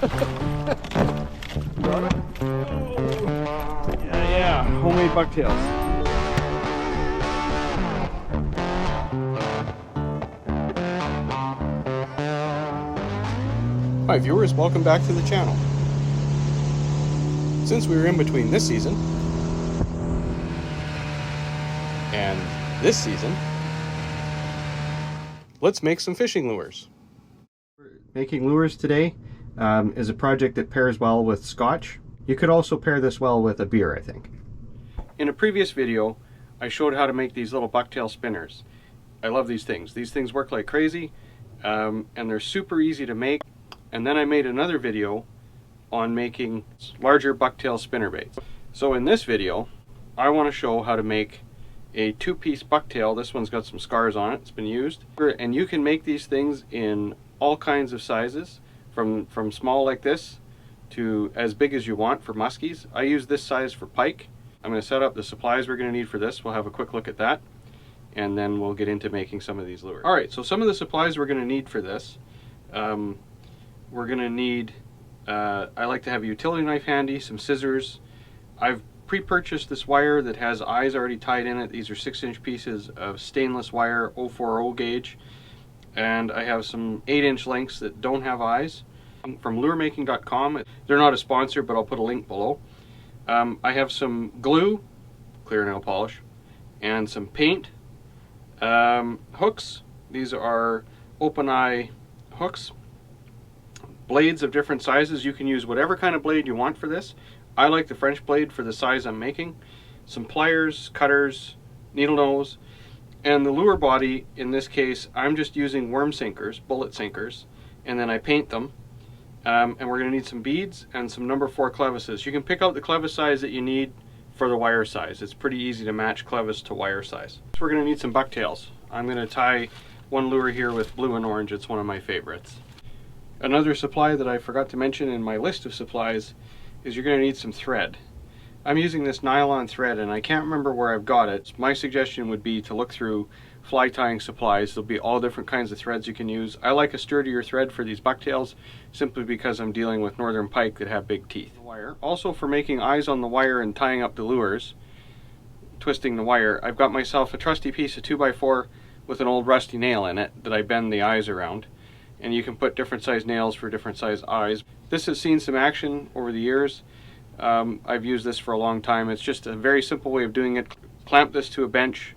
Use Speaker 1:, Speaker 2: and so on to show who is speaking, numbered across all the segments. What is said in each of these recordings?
Speaker 1: Got it? Yeah, homemade bucktails.
Speaker 2: Hi viewers, welcome back to the channel. Since we were in between this season and this season, let's make some fishing lures. Making lures today is a project that pairs well with scotch. You could also pair this well with a beer, I think. In a previous video, I showed how to make these little bucktail spinners. I love these things. These things work like crazy, and they're super easy to make. And then I made another video on making larger bucktail spinner baits. So in this video, I want to show how to make a two-piece bucktail. This one's got some scars on it, it's been used. And you can make these things in all kinds of sizes, from small like this to as big as you want for muskies. I use this size for pike. I'm going to set up the supplies we're going to need for this. We'll have a quick look at that, and then we'll get into making some of these lures. Alright, so some of the supplies we're going to need for this. We're going to need, I like to have a utility knife handy, some scissors. I've pre-purchased this wire that has eyes already tied in it. These are 6-inch pieces of stainless wire, 040 gauge. And I have some 8-inch lengths that don't have eyes from luremaking.com. They're not a sponsor, but I'll put a link below. I have some glue, clear nail polish, and some paint. Hooks. These are open eye hooks. Blades of different sizes. You can use whatever kind of blade you want for this. I like the French blade for the size I'm making. Some pliers, cutters, needle nose, and the lure body. In this case, I'm just using worm sinkers, bullet sinkers, and then I paint them. And we're going to need some beads and some number 4 clevises. You can pick out the clevis size that you need for the wire size. It's pretty easy to match clevis to wire size. So we're going to need some bucktails. I'm going to tie one lure here with blue and orange. It's one of my favorites. Another supply that I forgot to mention in my list of supplies is you're going to need some thread. I'm using this nylon thread and I can't remember where I've got it. My suggestion would be to look through fly tying supplies. There'll be all different kinds of threads you can use. I like a sturdier thread for these bucktails simply because I'm dealing with northern pike that have big teeth. Also for making eyes on the wire and tying up the lures, twisting the wire, I've got myself a trusty piece of 2x4 with an old rusty nail in it that I bend the eyes around. And you can put different size nails for different size eyes. This has seen some action over the years. I've used this for a long time. It's just a very simple way of doing it. Clamp this to a bench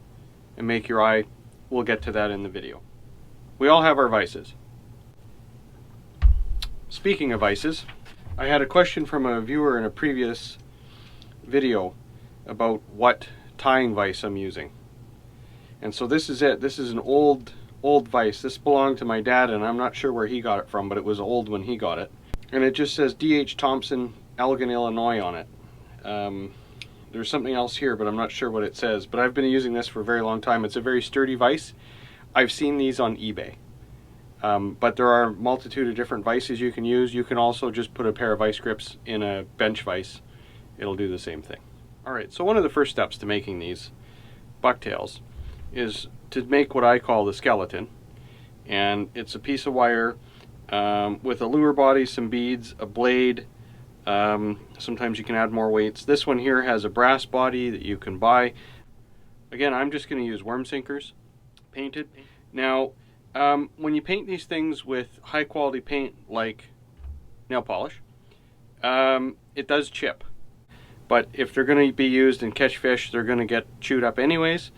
Speaker 2: and make your eye. We'll get to that in the video. We all have our vices. Speaking of vices, I had a question from a viewer in a previous video about what tying vise I'm using. And so this is it. This is an old vise. This belonged to my dad and I'm not sure where he got it from, but it was old when he got it. And it just says H Thompson, Elgin, Illinois on it. There's something else here, but I'm not sure what it says. But I've been using this for a very long time. It's a very sturdy vise. I've seen these on eBay. But there are a multitude of different vices you can use. You can also just put a pair of vice grips in a bench vise. It'll do the same thing. Alright, so one of the first steps to making these bucktails is to make what I call the skeleton. And it's a piece of wire with a lure body, some beads, a blade. Sometimes you can add more weights. This one here has a brass body that you can buy. Again, I'm just going to use worm sinkers, painted. Now, when you paint these things with high quality paint like nail polish, it does chip. But if they're going to be used and catch fish, they're going to get chewed up anyways.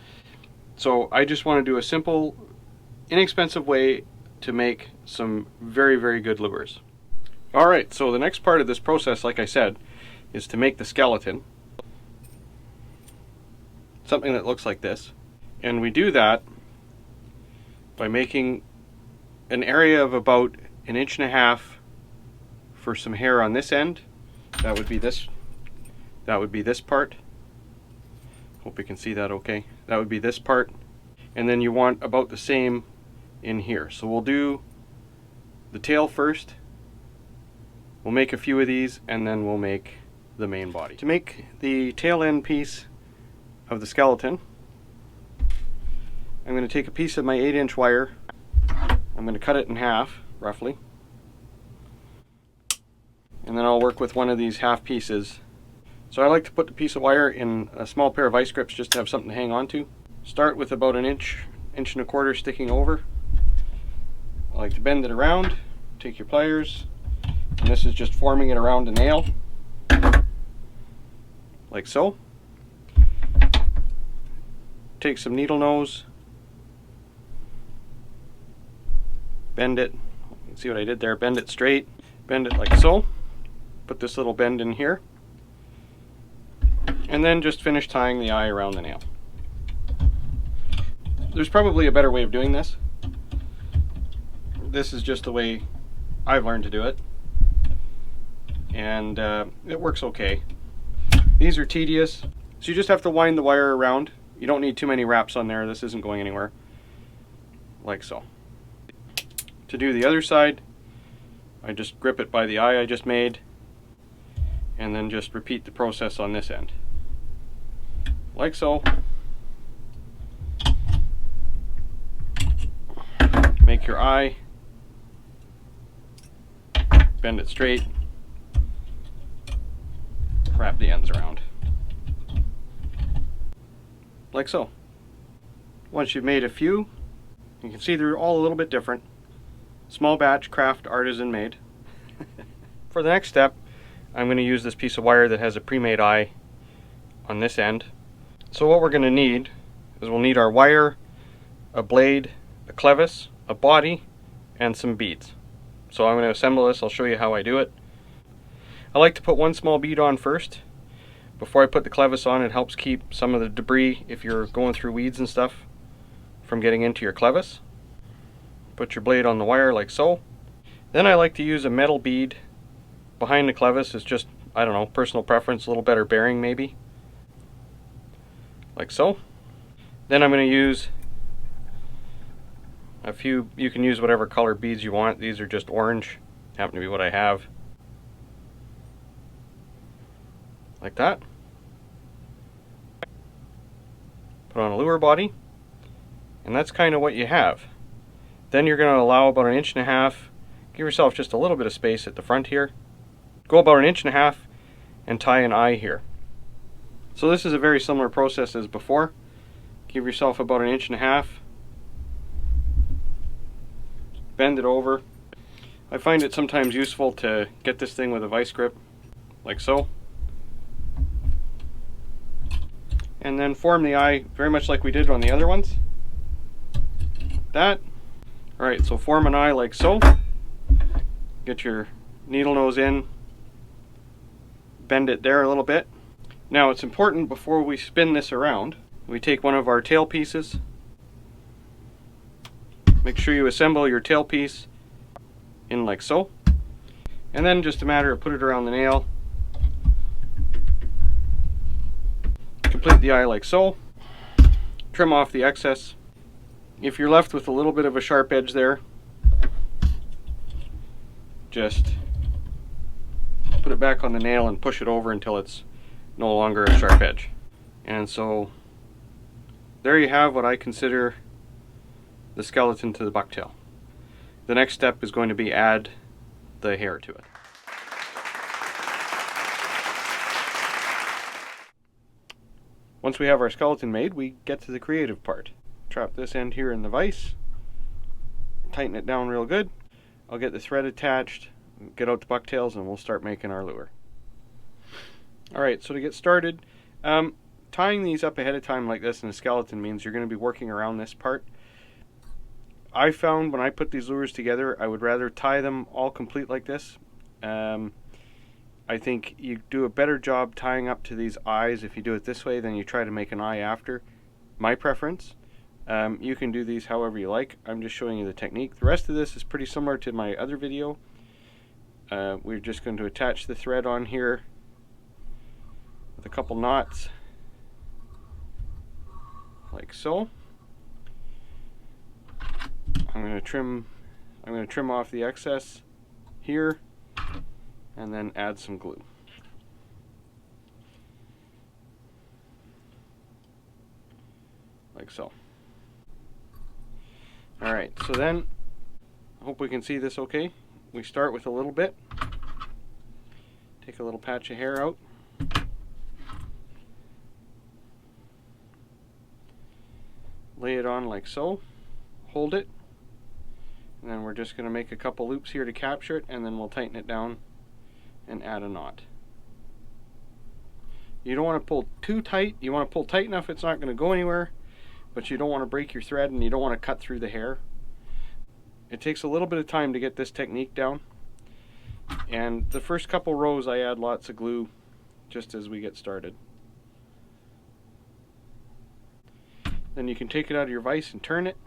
Speaker 2: So I just want to do a simple, inexpensive way to make some very, very good lures. Alright, so the next part of this process, like I said, is to make the skeleton. Something that looks like this. And we do that by making an area of about 1.5 inches for some hair on this end. That would be this. That would be this part. Hope you can see that okay. That would be this part. And then you want about the same in here. So we'll do the tail first. We'll make a few of these and then we'll make the main body. To make the tail end piece of the skeleton, I'm going to take a piece of my 8-inch wire. I'm going to cut it in half, roughly. and then I'll work with one of these half pieces. So I like to put the piece of wire in a small pair of vice grips just to have something to hang on to. Start with about an inch, inch and a quarter sticking over. I like to bend it around, take your pliers, and this is just forming it around a nail, like so. Take some needle nose, bend it, you can see what I did there, bend it straight, bend it like so, put this little bend in here, and then just finish tying the eye around the nail. There's probably a better way of doing this. This is just the way I've learned to do it, and it works okay. These are tedious, so you just have to wind the wire around. You don't need too many wraps on there, this isn't going anywhere, like so. To do the other side, I just grip it by the eye I just made, and then just repeat the process on this end, like so. Make your eye, bend it straight, wrap the ends around, like so. Once you've made a few, you can see they're all a little bit different. Small batch, craft, artisan made. For the next step, I'm going to use this piece of wire that has a pre-made eye on this end. So what we're going to need is we'll need our wire, a blade, a clevis, a body, and some beads. So I'm going to assemble this. I'll show you how I do it. I like to put one small bead on first. Before I put the clevis on, it helps keep some of the debris, if you're going through weeds and stuff, from getting into your clevis. Put your blade on the wire like so. Then I like to use a metal bead behind the clevis. It's just, I don't know, personal preference, a little better bearing maybe. Like so. Then I'm going to use a few, you can use whatever color beads you want. These are just orange, happen to be what I have. Like that. Put on a lure body, and that's kind of what you have. Then you're going to allow about 1.5 inches, give yourself just a little bit of space at the front here. Go about 1.5 inches and tie an eye here. So this is a very similar process as before. Give yourself about 1.5 inches, bend it over. I find it sometimes useful to get this thing with a vice grip, like so. And then form the eye very much like we did on the other ones. That. Alright, so form an eye like so. Get your needle nose in. Bend it there a little bit. Now it's important before we spin this around, we take one of our tail pieces. Make sure you assemble your tail piece in like so. And then just a matter of put it around the nail. Complete the eye like so. Trim off the excess. If you're left with a little bit of a sharp edge there, just put it back on the nail and push it over until it's no longer a sharp edge. And so there you have what I consider the skeleton to the bucktail. The next step is going to be add the hair to it. Once we have our skeleton made, we get to the creative part. Trap this end here in the vise, tighten it down real good. I'll get the thread attached, get out the bucktails, and we'll start making our lure. Alright, so to get started, tying these up ahead of time like this in a skeleton means you're going to be working around this part. I found when I put these lures together, I would rather tie them all complete like this. I think you do a better job tying up to these eyes if you do it this way than you try to make an eye after. My preference. You can do these however you like. I'm just showing you the technique. The rest of this is pretty similar to my other video. We're just going to attach the thread on here with a couple knots, like so. I'm going to trim off the excess here, and then add some glue. Like so. Alright, so then, I hope we can see this okay. We start with a little bit, Take a little patch of hair out. Lay it on like so. Hold it. And then we're just going to make a couple loops here to capture it, and then we'll tighten it down and add a knot. You don't want to pull too tight. You want to pull tight enough it's not going to go anywhere, but you don't want to break your thread and you don't want to cut through the hair. It takes a little bit of time to get this technique down. And the first couple rows I add lots of glue just as we get started. Then you can take it out of your vise and turn it.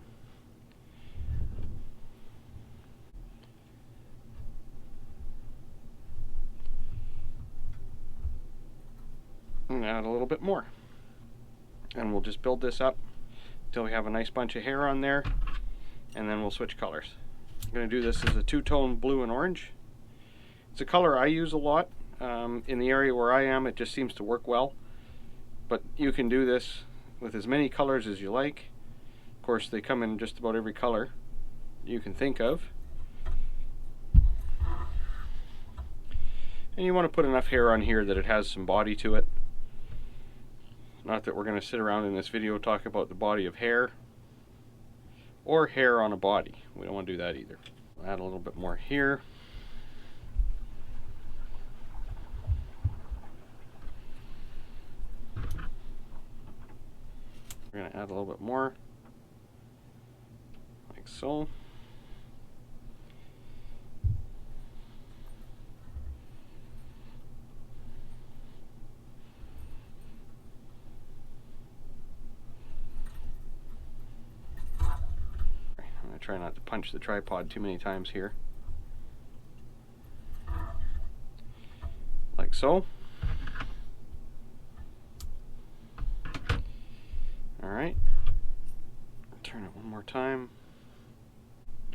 Speaker 2: And add a little bit more. And we'll just build this up until we have a nice bunch of hair on there, and then we'll switch colors. I'm going to do this as a two-tone blue and orange. It's a color I use a lot. In the area where I am, it just seems to work well. But you can do this with as many colors as you like. Of course, they come in just about every color you can think of. And you want to put enough hair on here that it has some body to it. Not that we're going to sit around in this video talk about the body of hair or hair on a body. We don't want to do that either. We'll add a little bit more here. We're going to add a little bit more, like so. I'm going to try not to punch the tripod too many times here. Like so. Alright, turn it one more time.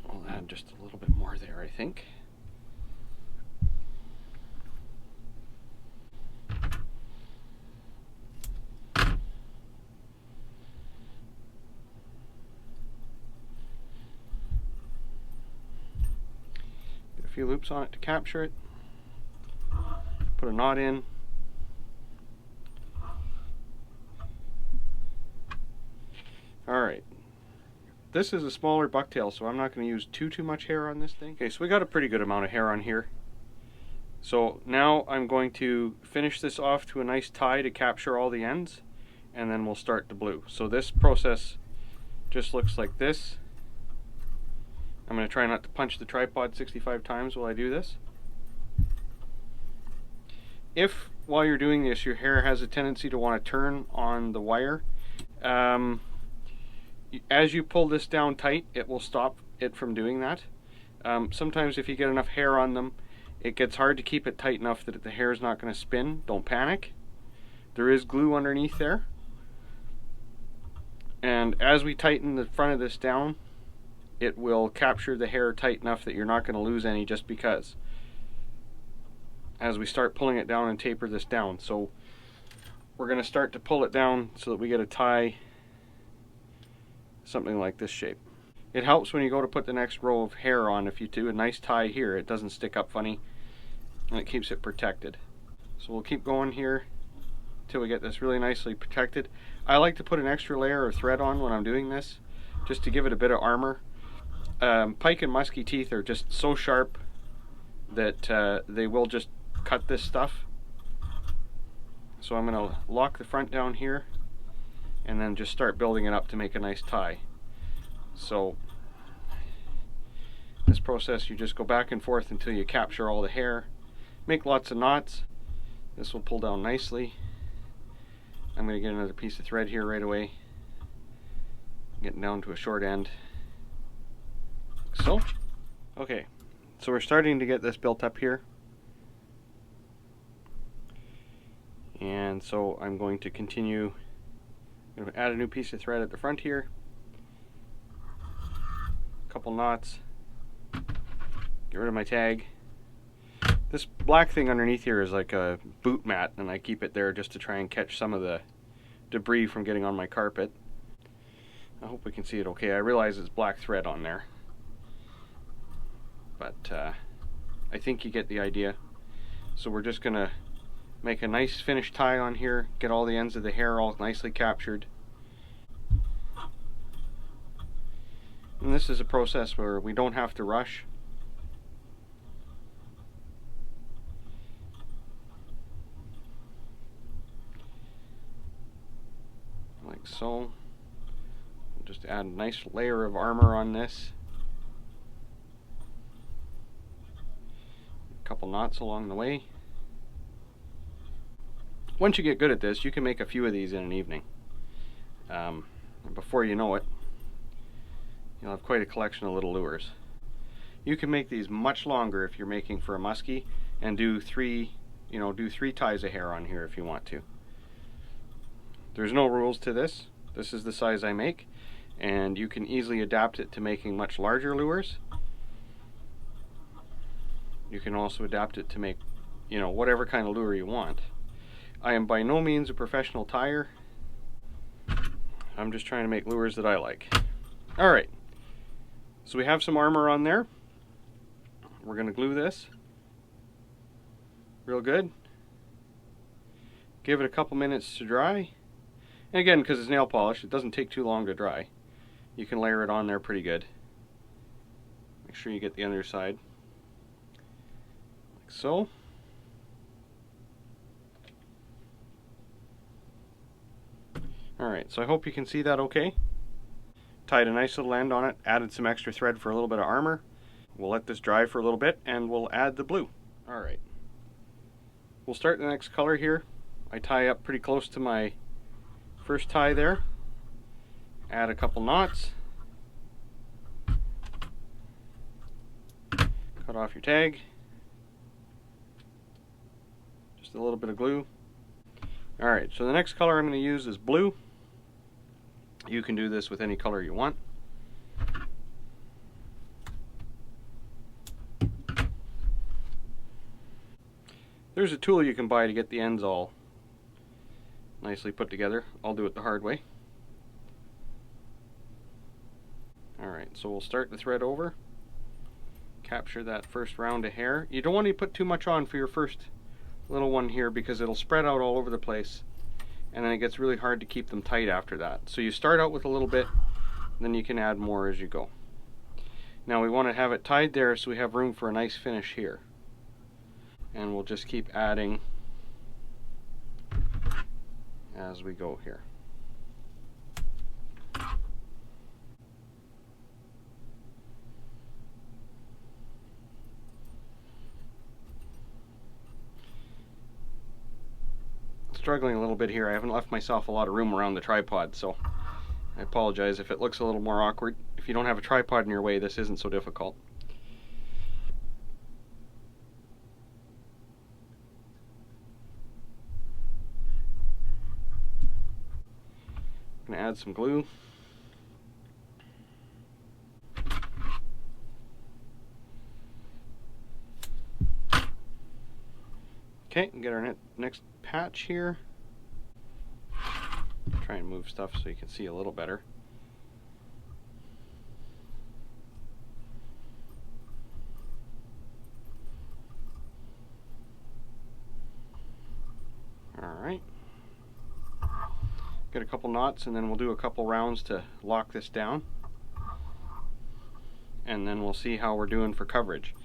Speaker 2: We'll add just a little bit more there, I think. Get a few loops on it to capture it. Put a knot in. Alright, this is a smaller bucktail, so I'm not going to use too much hair on this thing. Okay, so we got a pretty good amount of hair on here. So now I'm going to finish this off to a nice tie to capture all the ends, and then we'll start the blue. So this process just looks like this. I'm going to try not to punch the tripod 65 times while I do this. If, while you're doing this, your hair has a tendency to want to turn on the wire, as you pull this down tight, it will stop it from doing that. Sometimes if you get enough hair on them, it gets hard to keep it tight enough that the hair is not going to spin. Don't panic. There is glue underneath there. And as we tighten the front of this down, it will capture the hair tight enough that you're not going to lose any just because. As we start pulling it down and taper this down. So we're going to start to pull it down so that we get a tie something like this shape. It helps when you go to put the next row of hair on. If you do a nice tie here, it doesn't stick up funny and it keeps it protected. So we'll keep going here until we get this really nicely protected. I like to put an extra layer of thread on when I'm doing this just to give it a bit of armor. Pike and Musky teeth are just so sharp that they will just cut this stuff. So I'm going to lock the front down here and then just start building it up to make a nice tie. So this process, you just go back and forth until you capture all the hair. Make lots of knots. This will pull down nicely. I'm going to get another piece of thread here right away. Getting down to a short end. So, okay, so we're starting to get this built up here. And so I'm going to continue. I'm going to add a new piece of thread at the front here. A couple knots. Get rid of my tag. This black thing underneath here is like a boot mat, and I keep it there just to try and catch some of the debris from getting on my carpet. I hope we can see it okay. I realize it's black thread on there, but I think you get the idea. So we're just gonna make a nice finished tie on here, get all the ends of the hair all nicely captured. And this is a process where we don't have to rush. Like so. We'll just add a nice layer of armor on this. A couple knots along the way. Once you get good at this, you can make a few of these in an evening. Before you know it, you'll have quite a collection of little lures. You can make these much longer if you're making for a muskie, and do three ties of hair on here if you want to. There's no rules to this. This is the size I make, and you can easily adapt it to making much larger lures. You can also adapt it to make, whatever kind of lure you want. I am by no means a professional tyer. I'm just trying to make lures that I like. Alright, so we have some armor on there. We're going to glue this real good. Give it a couple minutes to dry. And again, because it's nail polish, it doesn't take too long to dry. You can layer it on there pretty good. Make sure you get the underside. Like so. Alright, so I hope you can see that okay. Tied a nice little end on it, added some extra thread for a little bit of armor. We'll let this dry for a little bit and we'll add the blue. Alright. We'll start the next color here. I tie up pretty close to my first tie there. Add a couple knots. Cut off your tag. Just a little bit of glue. Alright, so the next color I'm going to use is blue. You can do this with any color you want. There's a tool you can buy to get the ends all nicely put together. I'll do it the hard way. Alright, so we'll start the thread over. Capture that first round of hair. You don't want to put too much on for your first little one here because it'll spread out all over the place. And then it gets really hard to keep them tight after that. So you start out with a little bit, then you can add more as you go. Now we want to have it tied there so we have room for a nice finish here. And we'll just keep adding as we go here. Struggling a little bit here. I haven't left myself a lot of room around the tripod, so I apologize if it looks a little more awkward. If you don't have a tripod in your way, this isn't so difficult. I'm going to add some glue. Okay, get our next patch here. Try and move stuff so you can see a little better. Alright. Get a couple knots and then we'll do a couple rounds to lock this down. And then we'll see how we're doing for coverage.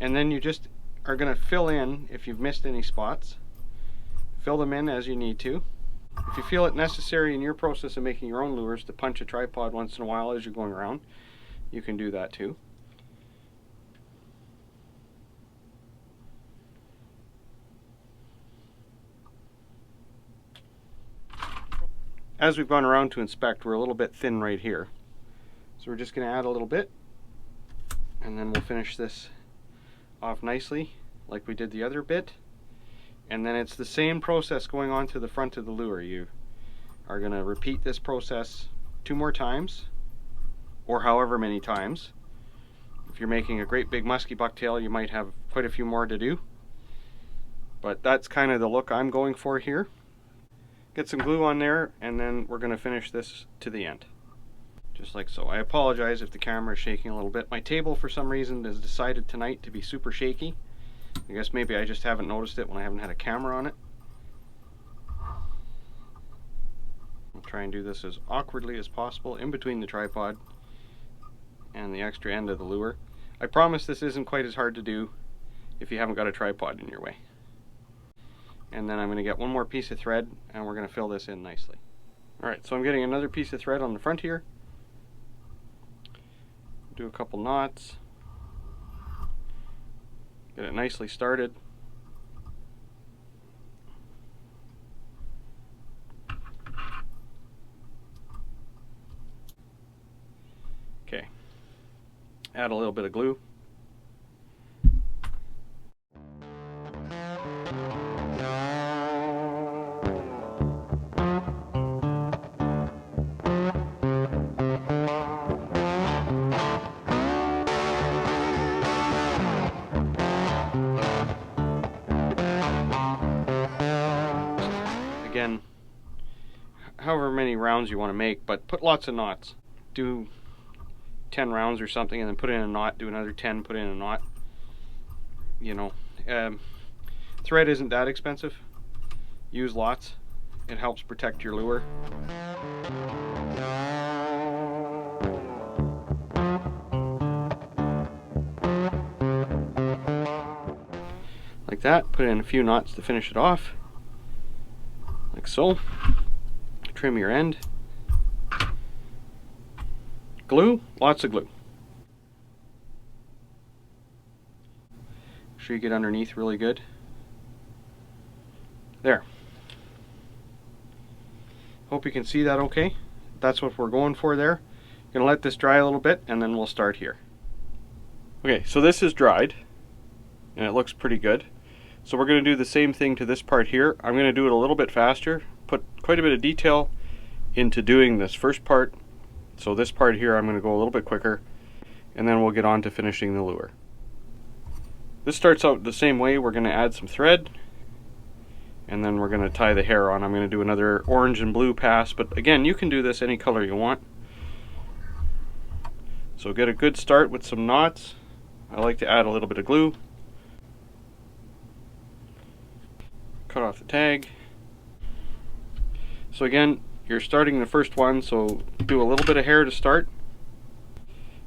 Speaker 2: And then you just are going to fill in if you've missed any spots. Fill them in as you need to. If you feel it necessary in your process of making your own lures to punch a tripod once in a while as you're going around, you can do that too. As we've gone around to inspect, we're a little bit thin right here. So we're just going to add a little bit, and then we'll finish this off nicely like we did the other bit. And then it's the same process going on to the front of the lure. You are going to repeat this process 2 more times, or however many times. If you're making a great big musky bucktail, you might have quite a few more to do. But that's kind of the look I'm going for here. Get some glue on there, and then we're going to finish this to the end. Just like so. I apologize if the camera is shaking a little bit. My table, for some reason, has decided tonight to be super shaky. I guess maybe I just haven't noticed it when I haven't had a camera on it. I'll try and do this as awkwardly as possible in between the tripod and the extra end of the lure. I promise this isn't quite as hard to do if you haven't got a tripod in your way. And then I'm going to get one more piece of thread and we're going to fill this in nicely. Alright, so I'm getting another piece of thread on the front here. Do a couple knots. Get it nicely started. Okay. Add a little bit of glue. Again, however many rounds you want to make, but put lots of knots. Do 10 rounds or something and then put in a knot, do another 10, put in a knot. You know, thread isn't that expensive. Use lots. It helps protect your lure. Like that. Put in a few knots to finish it off. Like so. Trim your end. Glue, lots of glue. Make sure you get underneath really good. There. Hope you can see that okay. That's what we're going for there. Gonna let this dry a little bit and then we'll start here. Okay, so this is dried and it looks pretty good. So we're going to do the same thing to this part here. I'm going to do it a little bit faster, put quite a bit of detail into doing this first part. So this part here I'm going to go a little bit quicker and then we'll get on to finishing the lure. This starts out the same way. We're going to add some thread and then we're going to tie the hair on. I'm going to do another orange and blue pass, but again, you can do this any color you want. So get a good start with some knots. I like to add a little bit of glue. Cut off the tag. So again, you're starting the first one, so do a little bit of hair to start.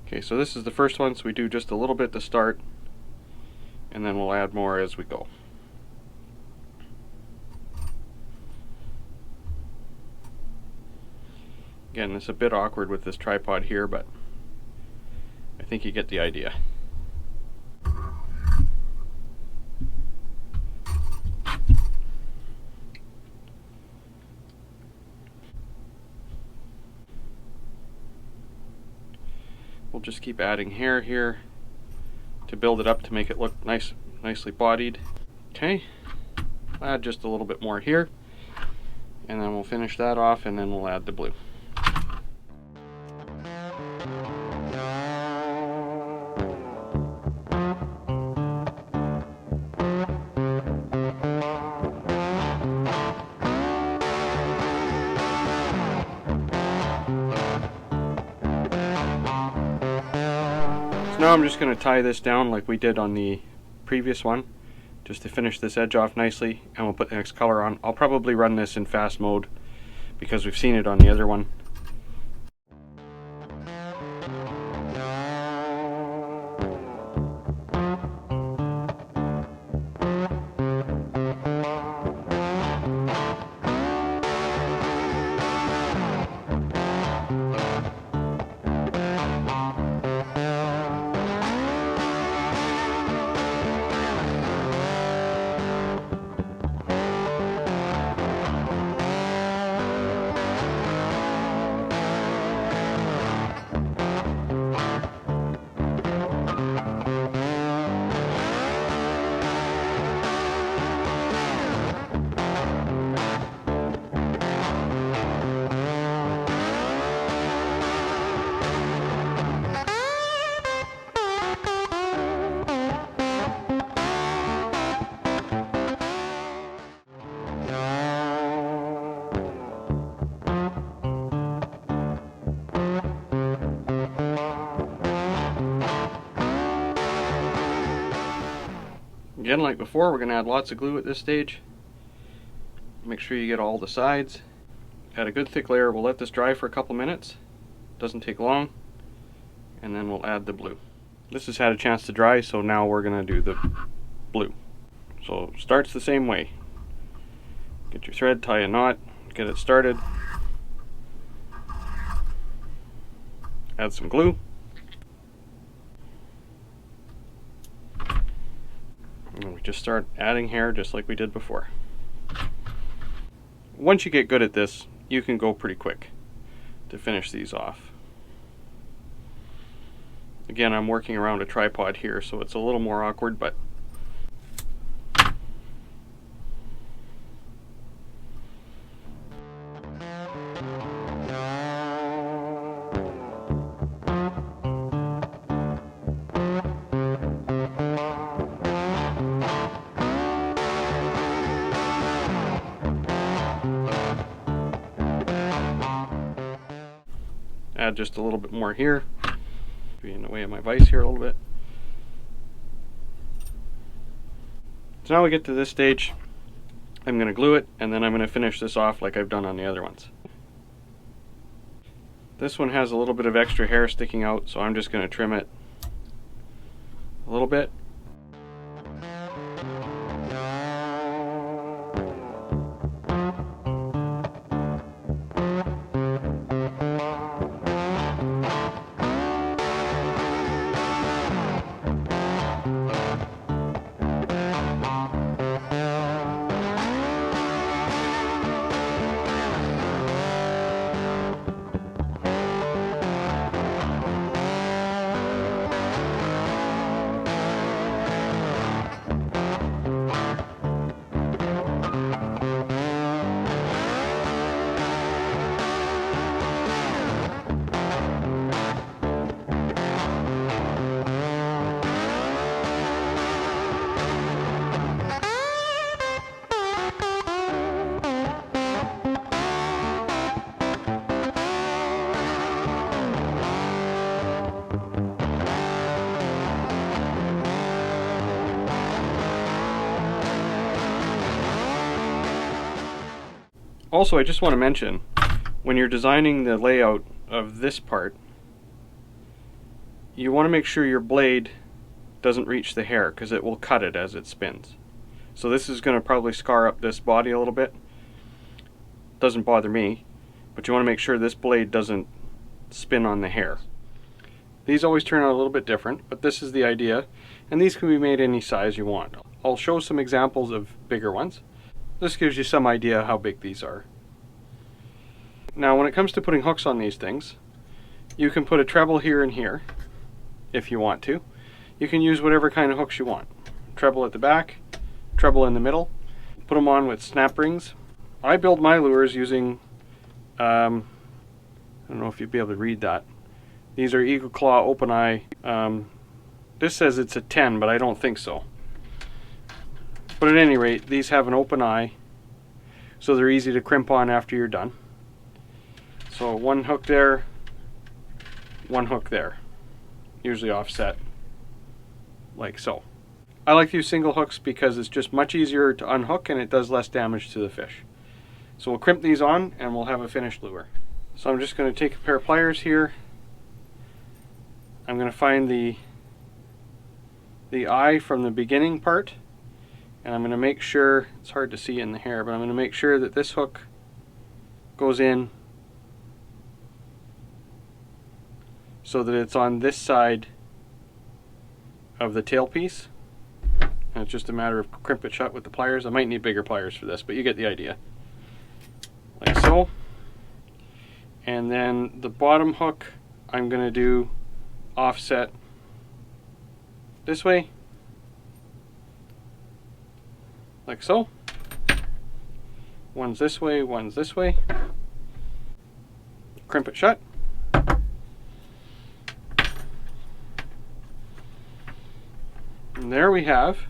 Speaker 2: Okay, so this is the first one, so we do just a little bit to start, and then we'll add more as we go. Again, it's a bit awkward with this tripod here, but I think you get the idea. We'll just keep adding hair here to build it up to make it look nicely bodied. Okay, add just a little bit more here, and then we'll finish that off, and then we'll add the blue. Now I'm just going to tie this down like we did on the previous one, just to finish this edge off nicely, and we'll put the next color on. I'll probably run this in fast mode because we've seen it on the other one. Again, like before, we're going to add lots of glue at this stage. Make sure you get all the sides. Add a good thick layer. We'll let this dry for a couple minutes. Doesn't take long. And then we'll add the blue. This has had a chance to dry, so now we're going to do the blue. So starts the same way. Get your thread, tie a knot, get it started. Add some glue. And we just start adding hair just like we did before. Once you get good at this, you can go pretty quick to finish these off. Again, I'm working around a tripod here, so it's a little more awkward, but add just a little bit more here. Be in the way of my vise here a little bit. So now we get to this stage. I'm going to glue it, and then I'm going to finish this off like I've done on the other ones. This one has a little bit of extra hair sticking out, so I'm just going to trim it a little bit. Also, I just want to mention, when you're designing the layout of this part, you want to make sure your blade doesn't reach the hair, because it will cut it as it spins. So this is going to probably scar up this body a little bit. Doesn't bother me, but you want to make sure this blade doesn't spin on the hair. These always turn out a little bit different, but this is the idea, and these can be made any size you want. I'll show some examples of bigger ones. This gives you some idea how big these are. Now when it comes to putting hooks on these things, you can put a treble here and here if you want to. You can use whatever kind of hooks you want. Treble at the back, treble in the middle. Put them on with snap rings. I build my lures using, I don't know if you'd be able to read that. These are Eagle Claw Open Eye. This says it's a 10, but I don't think so. But at any rate, these have an open eye, so they're easy to crimp on after you're done. So one hook there, one hook there, usually offset like so. I like to use single hooks because it's just much easier to unhook and it does less damage to the fish. So we'll crimp these on and we'll have a finished lure. So I'm just going to take a pair of pliers here. I'm going to find the eye from the beginning part. And I'm going to make sure, it's hard to see in the hair, but I'm going to make sure that this hook goes in so that it's on this side of the tail piece. And it's just a matter of crimp it shut with the pliers. I might need bigger pliers for this, but you get the idea. Like so. And then the bottom hook I'm going to do offset this way. Like so. One's this way, one's this way. Crimp it shut. And there we have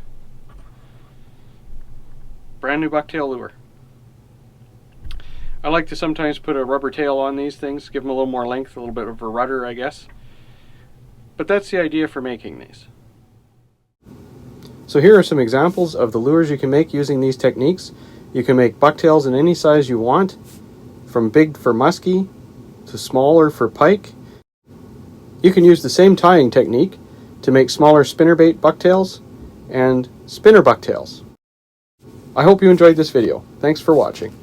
Speaker 2: brand new bucktail lure. I like to sometimes put a rubber tail on these things, give them a little more length, a little bit of a rudder, I guess. But that's the idea for making these. So here are some examples of the lures you can make using these techniques. You can make bucktails in any size you want, from big for musky to smaller for pike. You can use the same tying technique to make smaller spinnerbait bucktails and spinner bucktails. I hope you enjoyed this video. Thanks for watching.